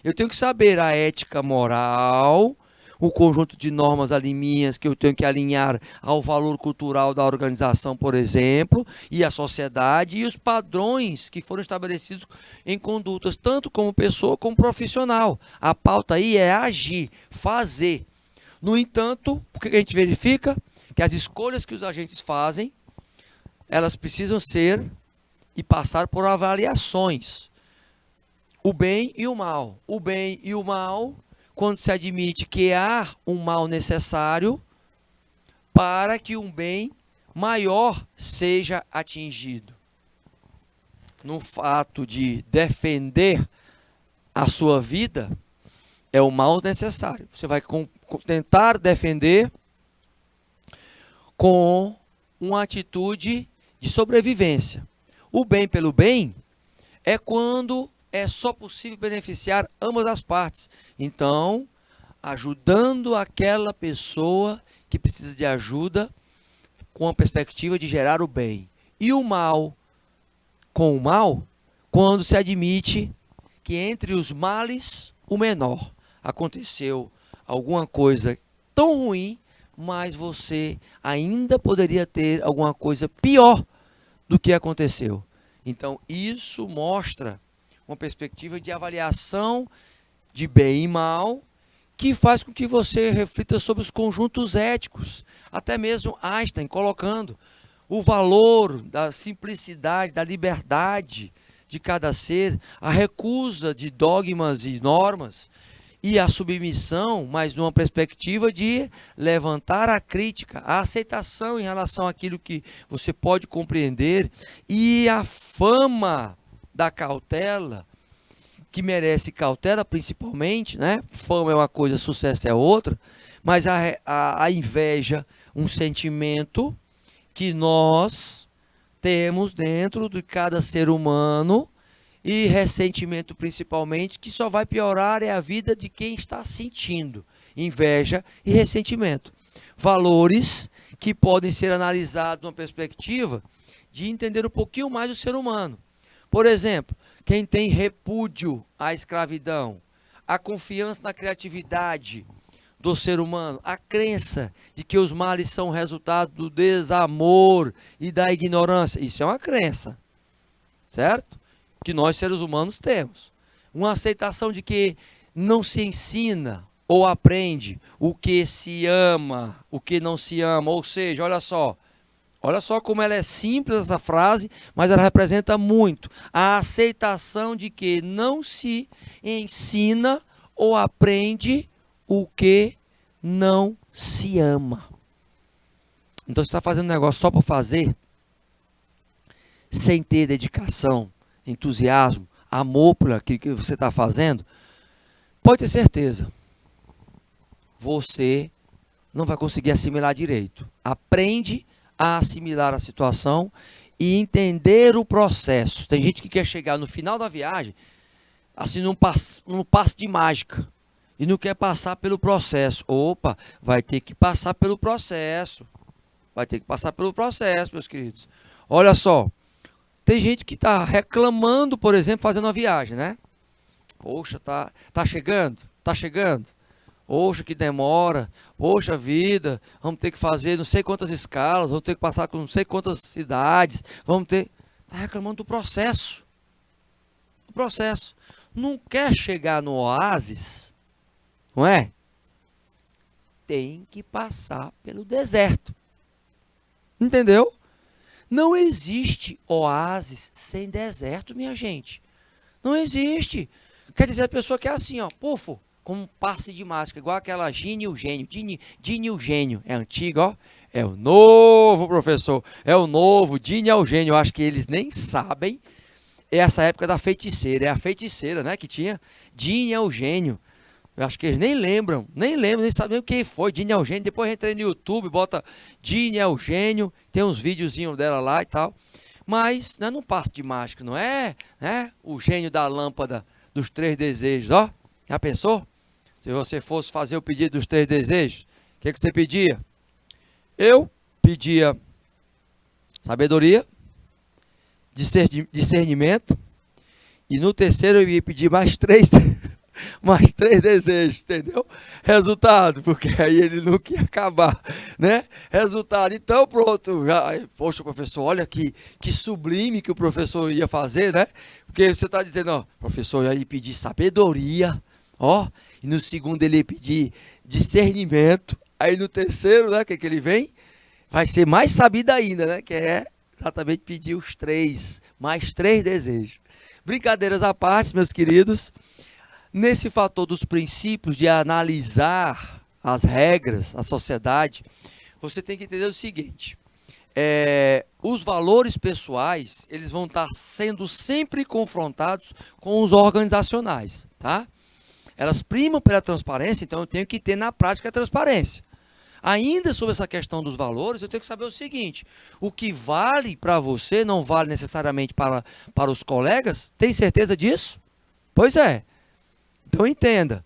eu tenho que saber a ética moral, o conjunto de normas minhas que eu tenho que alinhar ao valor cultural da organização, por exemplo, e a sociedade, e os padrões que foram estabelecidos em condutas, tanto como pessoa como profissional. A pauta aí é agir, fazer. No entanto, o que a gente verifica? Que as escolhas que os agentes fazem, elas precisam ser e passar por avaliações. O bem e o mal. O bem e o mal, quando se admite que há um mal necessário para que um bem maior seja atingido. No fato de defender a sua vida, é o mal necessário. Você vai tentar defender com uma atitude de sobrevivência. O bem pelo bem é quando é só possível beneficiar ambas as partes. Então, ajudando aquela pessoa que precisa de ajuda com a perspectiva de gerar o bem. E o mal com o mal, quando se admite que entre os males, o menor. Aconteceu alguma coisa tão ruim, mas você ainda poderia ter alguma coisa pior do que aconteceu. Então, isso mostra uma perspectiva de avaliação de bem e mal, que faz com que você reflita sobre os conjuntos éticos. Até mesmo Einstein colocando o valor da simplicidade, da liberdade de cada ser, a recusa de dogmas e normas, e a submissão, mas numa perspectiva de levantar a crítica, a aceitação em relação àquilo que você pode compreender, e a fama da cautela, que merece cautela principalmente, né? Fama é uma coisa, sucesso é outra, mas a inveja, um sentimento que nós temos dentro de cada ser humano, e ressentimento principalmente, que só vai piorar é a vida de quem está sentindo inveja e ressentimento. Valores que podem ser analisados numa perspectiva de entender um pouquinho mais o ser humano. Por exemplo, quem tem repúdio à escravidão, a confiança na criatividade do ser humano, a crença de que os males são resultado do desamor e da ignorância, isso é uma crença, certo? Que nós seres humanos temos. Uma aceitação de que não se ensina ou aprende o que se ama, o que não se ama, ou seja, olha só como ela é simples essa frase, mas ela representa muito a aceitação de que não se ensina ou aprende o que não se ama. Então você está fazendo um negócio só para fazer, sem ter dedicação, entusiasmo, amor por aquilo que você está fazendo, pode ter certeza, você não vai conseguir assimilar direito. Aprende a assimilar a situação e entender o processo. Tem gente que quer chegar no final da viagem, assim, num passe de mágica, e não quer passar pelo processo. Opa, vai ter que passar pelo processo. Vai ter que passar pelo processo, meus queridos. Olha só, tem gente que está reclamando, por exemplo, fazendo uma viagem, né? Poxa, tá chegando, tá chegando. Poxa, que demora. Poxa vida, vamos ter que fazer não sei quantas escalas, vamos ter que passar com não sei quantas cidades, vamos ter... Está reclamando do processo. Do processo. Não quer chegar no oásis, não é? Tem que passar pelo deserto. Entendeu? Não existe oásis sem deserto, minha gente. Não existe. Quer dizer, a pessoa que é assim, ó, pufo, como um passe de mágica, igual aquela Gini e o Gênio. Gini e o Gênio. É antigo, ó. É o novo, professor. É o novo. Gini e o Gênio. Eu acho que eles nem sabem é essa época da feiticeira. É a feiticeira, né? Que tinha Dina Eugênio. Eu acho que eles nem lembram, nem sabem quem foi, Dina Eugênio. Depois entrei no YouTube, bota Dina Eugênio, tem uns videozinhos dela lá e tal. Mas não é um passo de mágica, não é, né? O gênio da lâmpada dos 3 desejos, ó. Já pensou? Se você fosse fazer o pedido dos 3 desejos, o que você pedia? Eu pedia sabedoria, discernimento, e no terceiro eu ia pedir mais 3 mais 3 desejos, entendeu? Resultado, porque aí ele não quer acabar, né? Resultado, então pronto, já, poxa professor, olha que sublime que o professor ia fazer, né? Porque você está dizendo, ó, professor, eu ia pedir sabedoria, ó, e no segundo ele ia pedir discernimento, aí no terceiro, né, que ele vem, vai ser mais sabido ainda, né? Que é exatamente pedir os 3, mais 3 desejos. Brincadeiras à parte, meus queridos, nesse fator dos princípios de analisar as regras, a sociedade, você tem que entender o seguinte, os valores pessoais, eles vão estar sendo sempre confrontados com os organizacionais, tá? Elas primam pela transparência, então eu tenho que ter na prática a transparência. Ainda sobre essa questão dos valores, eu tenho que saber o seguinte, o que vale para você não vale necessariamente para os colegas, tem certeza disso? Pois é. Então entenda,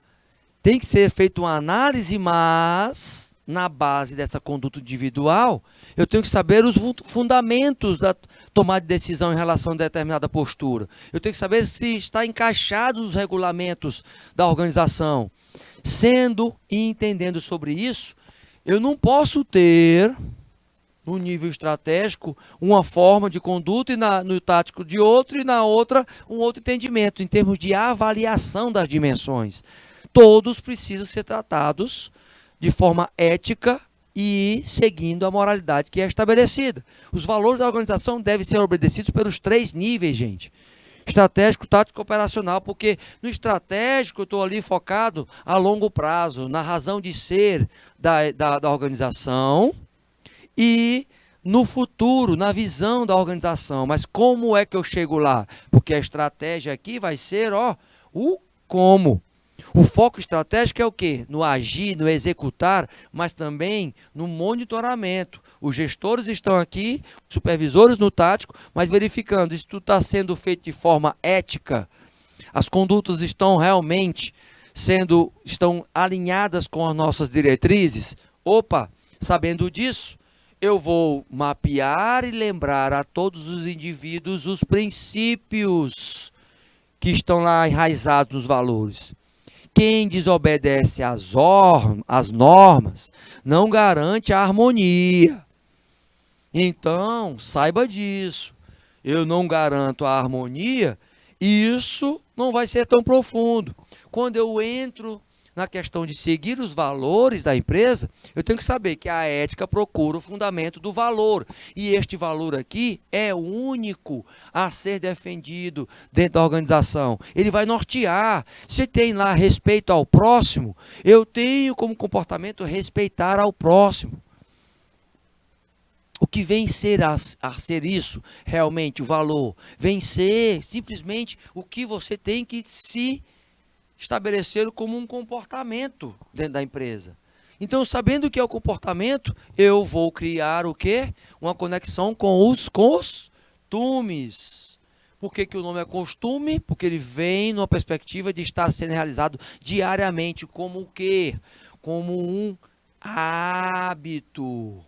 tem que ser feita uma análise, mas na base dessa conduta individual, eu tenho que saber os fundamentos da tomada de decisão em relação a determinada postura. Eu tenho que saber se está encaixado nos regulamentos da organização. Sendo e entendendo sobre isso, eu não posso ter, no nível estratégico, uma forma de conduta e no tático de outro e na outra um outro entendimento, em termos de avaliação das dimensões. Todos precisam ser tratados de forma ética e seguindo a moralidade que é estabelecida. Os valores da organização devem ser obedecidos pelos 3 níveis, gente. Estratégico, tático e operacional, porque no estratégico eu estou ali focado a longo prazo, na razão de ser da organização e no futuro, na visão da organização. Mas como é que eu chego lá? Porque a estratégia aqui vai ser, ó, o como. O foco estratégico é o quê? No agir, no executar, mas também no monitoramento. Os gestores estão aqui, os supervisores no tático, mas verificando se tudo está sendo feito de forma ética, as condutas estão realmente estão alinhadas com as nossas diretrizes. Opa, sabendo disso, eu vou mapear e lembrar a todos os indivíduos os princípios que estão lá enraizados nos valores. Quem desobedece às normas não garante a harmonia. Então, saiba disso. Eu não garanto a harmonia, isso não vai ser tão profundo. Quando eu entro na questão de seguir os valores da empresa, eu tenho que saber que a ética procura o fundamento do valor. E este valor aqui é o único a ser defendido dentro da organização. Ele vai nortear. Se tem lá respeito ao próximo, eu tenho como comportamento respeitar ao próximo. O que vem a ser isso, realmente, o valor? Vem ser simplesmente o que você tem que se estabelecer como um comportamento dentro da empresa. Então, sabendo o que é o comportamento, eu vou criar o quê? Uma conexão com os costumes. Por que o nome é costume? Porque ele vem numa perspectiva de estar sendo realizado diariamente como o quê? Como um hábito.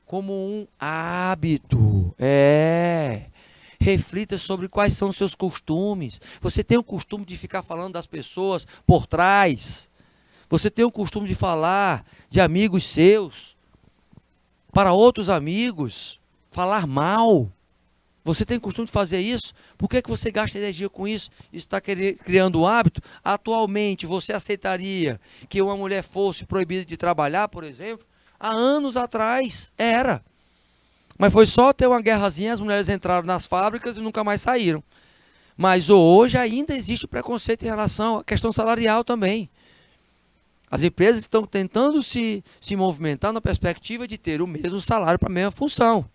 Como um hábito. Reflita sobre quais são os seus costumes. Você tem o costume de ficar falando das pessoas por trás. Você tem o costume de falar de amigos seus para outros amigos. Falar mal. Você tem o costume de fazer isso? Por que você gasta energia com isso? Isso está criando um hábito? Atualmente, você aceitaria que uma mulher fosse proibida de trabalhar, por exemplo? Há anos atrás, era. Mas foi só ter uma guerrazinha, as mulheres entraram nas fábricas e nunca mais saíram. Mas hoje ainda existe preconceito em relação à questão salarial também. As empresas estão tentando se movimentar na perspectiva de ter o mesmo salário para a mesma função.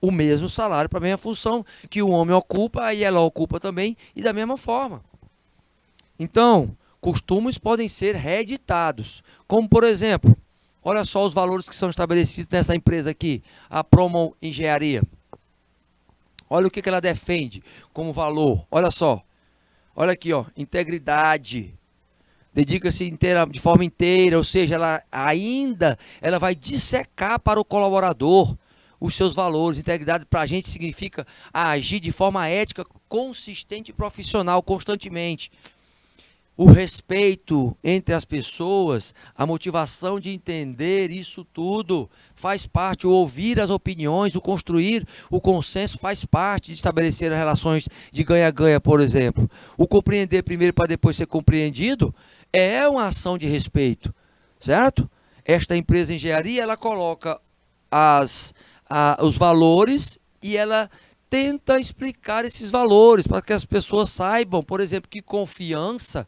o mesmo salário para a mesma função que o homem ocupa e ela ocupa também, e da mesma forma. Então, costumes podem ser reeditados, como por exemplo, olha só os valores que são estabelecidos nessa empresa aqui, a Promo Engenharia. Olha o que ela defende como valor, olha só, olha aqui, ó, integridade, dedica-se de forma inteira, ou seja, ela vai dissecar para o colaborador os seus valores. Integridade para a gente significa agir de forma ética, consistente e profissional constantemente. O respeito entre as pessoas, a motivação de entender isso tudo faz parte, o ouvir as opiniões, o construir o consenso faz parte de estabelecer as relações de ganha-ganha, por exemplo. O compreender primeiro para depois ser compreendido é uma ação de respeito, certo? Esta empresa de engenharia, ela coloca os valores e ela tenta explicar esses valores para que as pessoas saibam, por exemplo, que confiança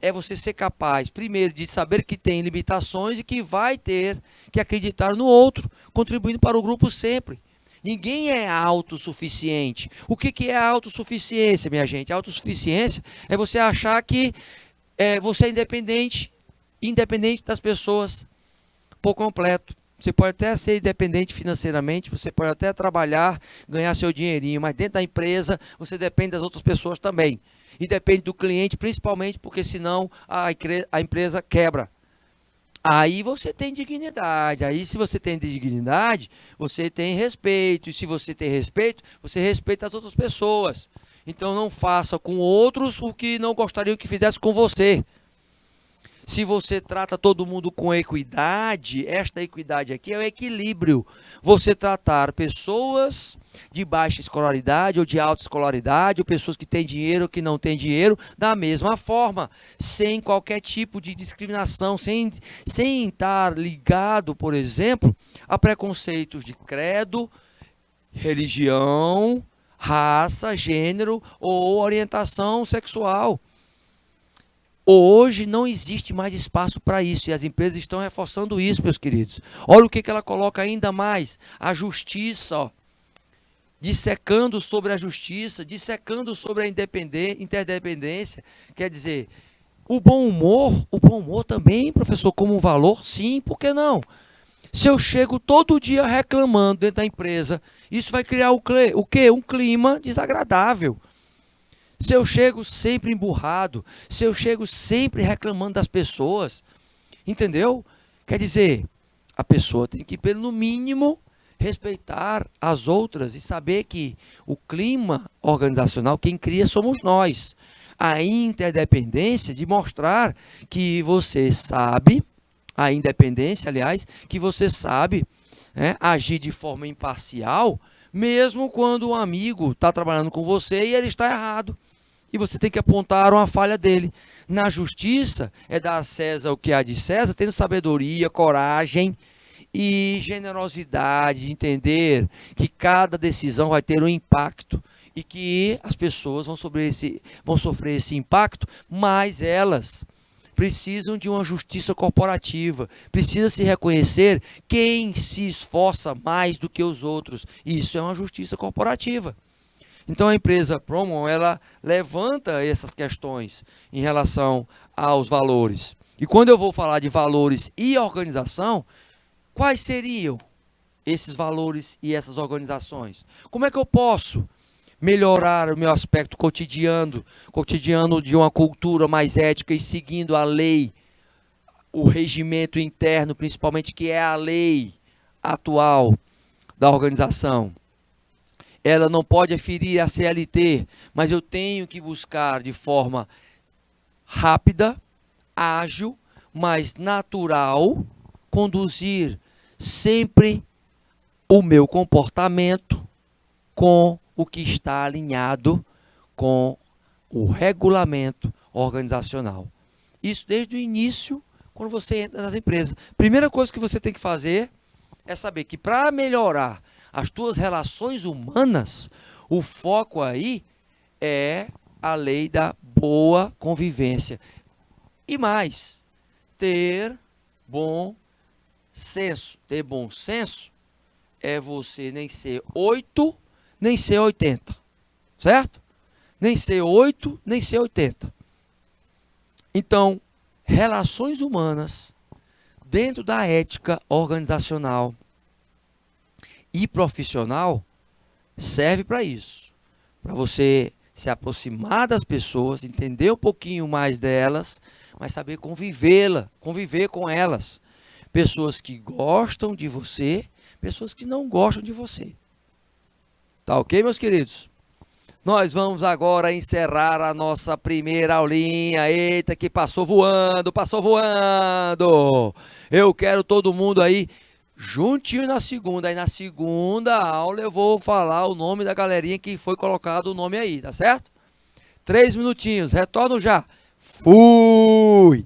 é você ser capaz, primeiro, de saber que tem limitações e que vai ter que acreditar no outro, contribuindo para o grupo sempre. Ninguém é autossuficiente. O que é autossuficiência, minha gente? Autossuficiência é você achar que você é independente das pessoas por completo. Você pode até ser independente financeiramente, você pode até trabalhar, ganhar seu dinheirinho, mas dentro da empresa você depende das outras pessoas também. E depende do cliente, principalmente porque senão a empresa quebra. Aí você tem dignidade. Aí se você tem dignidade, você tem respeito. E se você tem respeito, você respeita as outras pessoas. Então não faça com outros o que não gostariam que fizesse com você. Se você trata todo mundo com equidade, esta equidade aqui é o equilíbrio. Você tratar pessoas de baixa escolaridade ou de alta escolaridade, ou pessoas que têm dinheiro ou que não têm dinheiro, da mesma forma, sem qualquer tipo de discriminação, sem estar ligado, por exemplo, a preconceitos de credo, religião, raça, gênero ou orientação sexual. Hoje não existe mais espaço para isso e as empresas estão reforçando isso, meus queridos. Olha o que ela coloca ainda mais, a justiça, ó, dissecando sobre a justiça, dissecando sobre a interdependência. Quer dizer, o bom humor também, professor, como um valor? Sim, por que não? Se eu chego todo dia reclamando dentro da empresa, isso vai criar o quê? Um clima desagradável. Se eu chego sempre emburrado, se eu chego sempre reclamando das pessoas, entendeu? Quer dizer, a pessoa tem que, pelo mínimo, respeitar as outras e saber que o clima organizacional, quem cria somos nós. A interdependência de mostrar que você sabe, a independência, aliás, que você sabe, né, agir de forma imparcial, mesmo quando um amigo está trabalhando com você e ele está errado. E você tem que apontar uma falha dele. Na justiça, é dar a César o que há de César, tendo sabedoria, coragem e generosidade de entender que cada decisão vai ter um impacto e que as pessoas vão sofrer esse impacto, mas elas precisam de uma justiça corporativa, precisa se reconhecer quem se esforça mais do que os outros. Isso é uma justiça corporativa. Então a empresa Promo, ela levanta essas questões em relação aos valores. E quando eu vou falar de valores e organização, quais seriam esses valores e essas organizações? Como é que eu posso melhorar o meu aspecto cotidiano de uma cultura mais ética e seguindo a lei, o regimento interno, principalmente, que é a lei atual da organização? Ela não pode ferir a CLT, mas eu tenho que buscar de forma rápida, ágil, mas natural, conduzir sempre o meu comportamento com o que está alinhado com o regulamento organizacional. Isso desde o início, quando você entra nas empresas. Primeira coisa que você tem que fazer é saber que para melhorar as tuas relações humanas, o foco aí é a lei da boa convivência. E mais, ter bom senso. Ter bom senso é você nem ser 8, nem ser 80. Certo? Nem ser 8, nem ser 80. Então, relações humanas dentro da ética organizacional e profissional serve para isso. Para você se aproximar das pessoas, entender um pouquinho mais delas, mas saber conviver com elas. Pessoas que gostam de você, pessoas que não gostam de você. Tá ok, meus queridos? Nós vamos agora encerrar a nossa primeira aulinha. Eita, que passou voando, passou voando. Eu quero todo mundo aí juntinho na segunda. Aí na segunda aula eu vou falar o nome da galerinha que foi colocado o nome aí, tá certo? 3 minutinhos, retorno já. Fui!